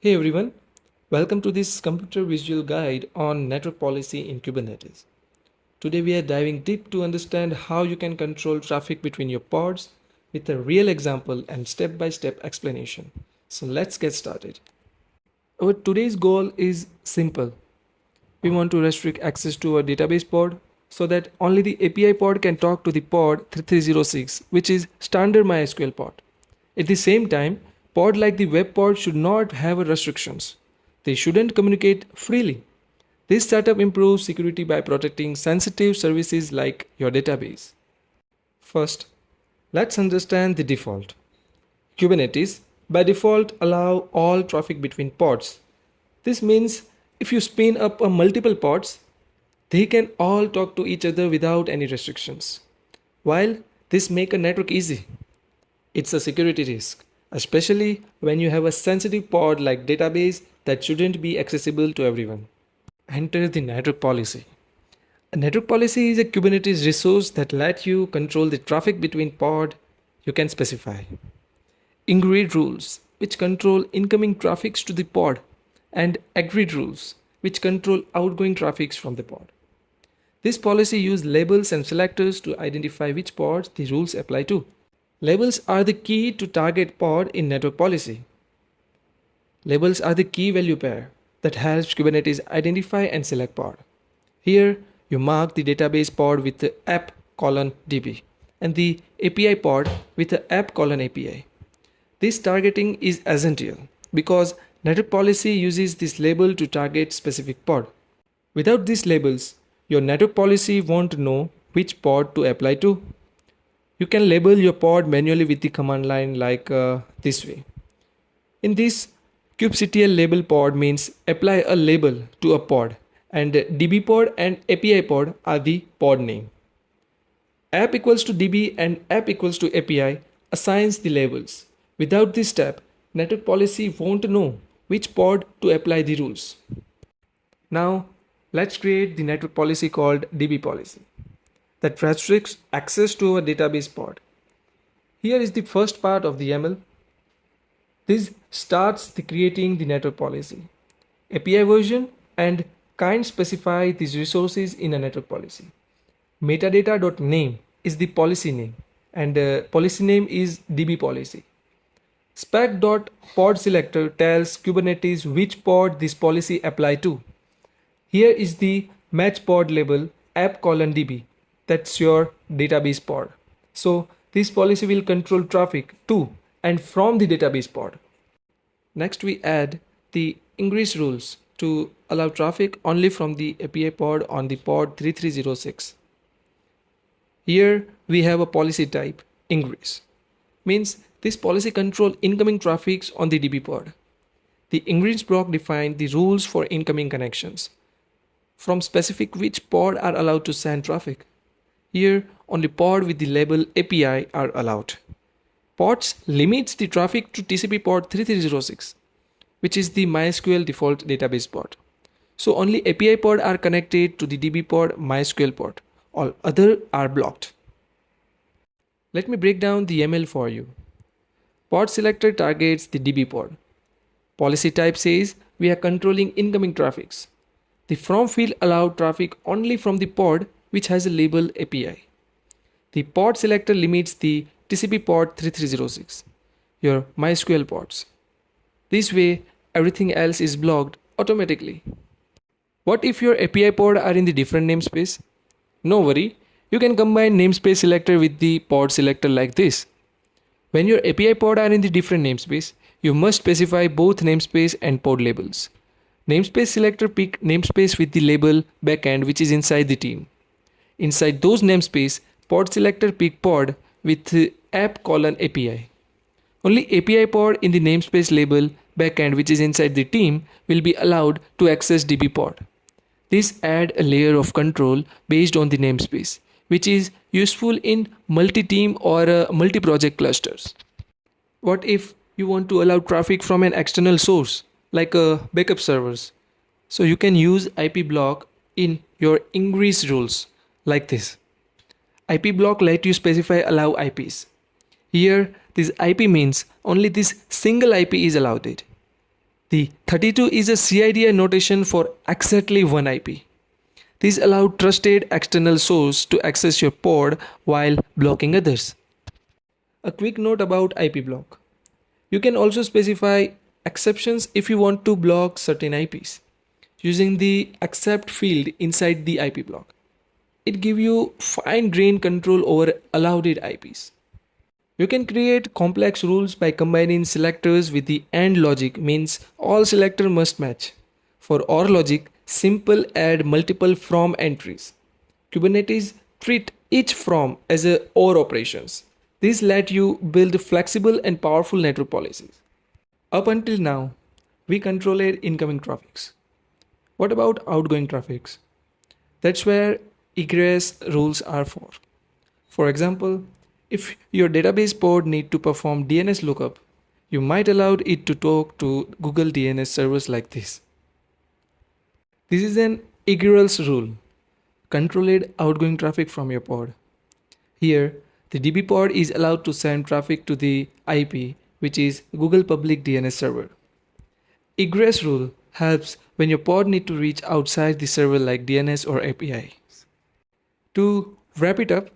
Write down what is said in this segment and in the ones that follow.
Hey everyone, welcome to this computer visual guide on network policy in Kubernetes. Today we are diving deep to understand how you can control traffic between your pods with a real example and step-by-step explanation. So let's get started. Our today's goal is simple. We want to restrict access to our database pod so that only the API pod can talk to the pod 3306, which is standard MySQL pod. At the same time, pod like the web pod should not have restrictions. They shouldn't communicate freely. This setup improves security by protecting sensitive services like your database. First, let's understand the default. Kubernetes by default allow all traffic between pods. This means if you spin up a multiple pods, they can all talk to each other without any restrictions. While this make a network easy, it's a security risk, especially when you have a sensitive pod like database that shouldn't be accessible to everyone. Enter the network policy. A network policy is a Kubernetes resource that lets you control the traffic between pod you can specify. Ingress rules, which control incoming traffics to the pod, and agreed rules, which control outgoing traffics from the pod. This policy uses labels and selectors to identify which pods the rules apply to. Labels are the key to target pod in network policy. Labels are the key value pair that helps Kubernetes identify and select pod. Here, you mark the database pod with the app::db and the API pod with the app::API. This targeting is essential because network policy uses this label to target specific pod. Without these labels, your network policy won't know which pod to apply to. You can label your pod manually with the command line like this way. In this, kubectl label pod means apply a label to a pod, and db pod and API pod are the pod name. App equals to db and app equals to API assigns the labels. Without this step, network policy won't know which pod to apply the rules. Now, let's create the network policy called db policy that restricts access to a database pod. Here is the first part of the YAML. This starts the creating the network policy. API version and kind specify these resources in a network policy. Metadata.name is the policy name and policy name is db policy. Spec.podSelector tells Kubernetes which pod this policy apply to. Here is the match pod label app::db. That's your database pod. So this policy will control traffic to and from the database pod. Next we add the Ingress rules to allow traffic only from the API pod on the pod 3306. Here we have a policy type Ingress. Means this policy control incoming traffics on the DB pod. The Ingress block defines the rules for incoming connections. From specific which pod are allowed to send traffic. Here, only pod with the label API are allowed. Pods limits the traffic to TCP pod 3306, which is the MySQL default database pod. So only API pod are connected to the DB pod MySQL pod. All other are blocked. Let me break down the YAML for you. podSelector targets the DB pod. Policy type says we are controlling incoming traffics. The from field allows traffic only from the pod which has a label API. The pod selector limits the TCP pod 3306, your MySQL pods. This way, everything else is blocked automatically. What if your API pod are in the different namespace? No worry, you can combine namespaceSelector with the pod selector like this. When your API pod are in the different namespace, you must specify both namespace and pod labels. NamespaceSelector pick namespace with the label backend which is inside the team. Inside those namespace, podSelector pick pod with app::API. Only API pod in the namespace label backend which is inside the team will be allowed to access DB pod. This adds a layer of control based on the namespace, which is useful in multi-team or multi-project clusters. What if you want to allow traffic from an external source like backup servers? So you can use ipBlock in your Ingress rules like this. ipBlock let you specify allow IPs. Here this IP means only this single IP is allowed. The 32 is a CIDR notation for exactly one IP. These allow trusted external source to access your pod while blocking others. A quick note about ipBlock. You can also specify exceptions if you want to block certain IPs using the accept field inside the ipBlock. It gives you fine-grained control over allowed IPs. You can create complex rules by combining selectors with the AND logic, means all selector must match. For OR logic, simple add multiple from entries. Kubernetes treat each from as a OR operations. These let you build flexible and powerful network policies. Up until now, we controlled incoming traffics. What about outgoing traffics? That's where egress rules are for. For example, if your database pod need to perform DNS lookup, you might allow it to talk to Google DNS servers like this. This is an egress rule. Controlled outgoing traffic from your pod. Here, the DB pod is allowed to send traffic to the IP, which is Google public DNS server. Egress rule helps when your pod need to reach outside the server like DNS or API. To wrap it up,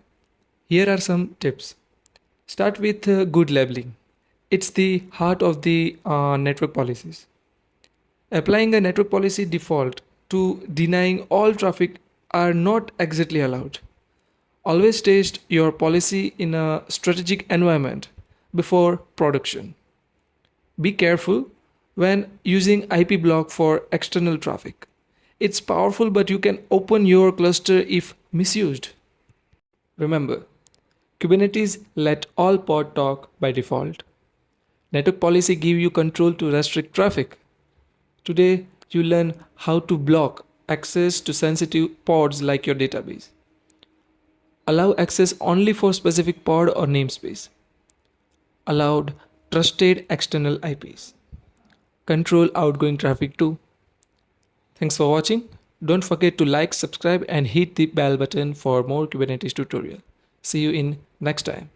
here are some tips. Start with good labeling. It's the heart of the network policies. Applying a network policy default to denying all traffic are not exactly allowed. Always test your policy in a strategic environment before production. Be careful when using ipBlock for external traffic. It's powerful, but you can open your cluster if misused. Remember, Kubernetes let all pod talk by default. Network policy give you control to restrict traffic. Today, you learn how to block access to sensitive pods like your database. Allow access only for specific pod or namespace. Allowed trusted external IPs. Control outgoing traffic too. Thanks for watching. Don't forget to like, subscribe and hit the bell button for more Kubernetes tutorial. See you in next time.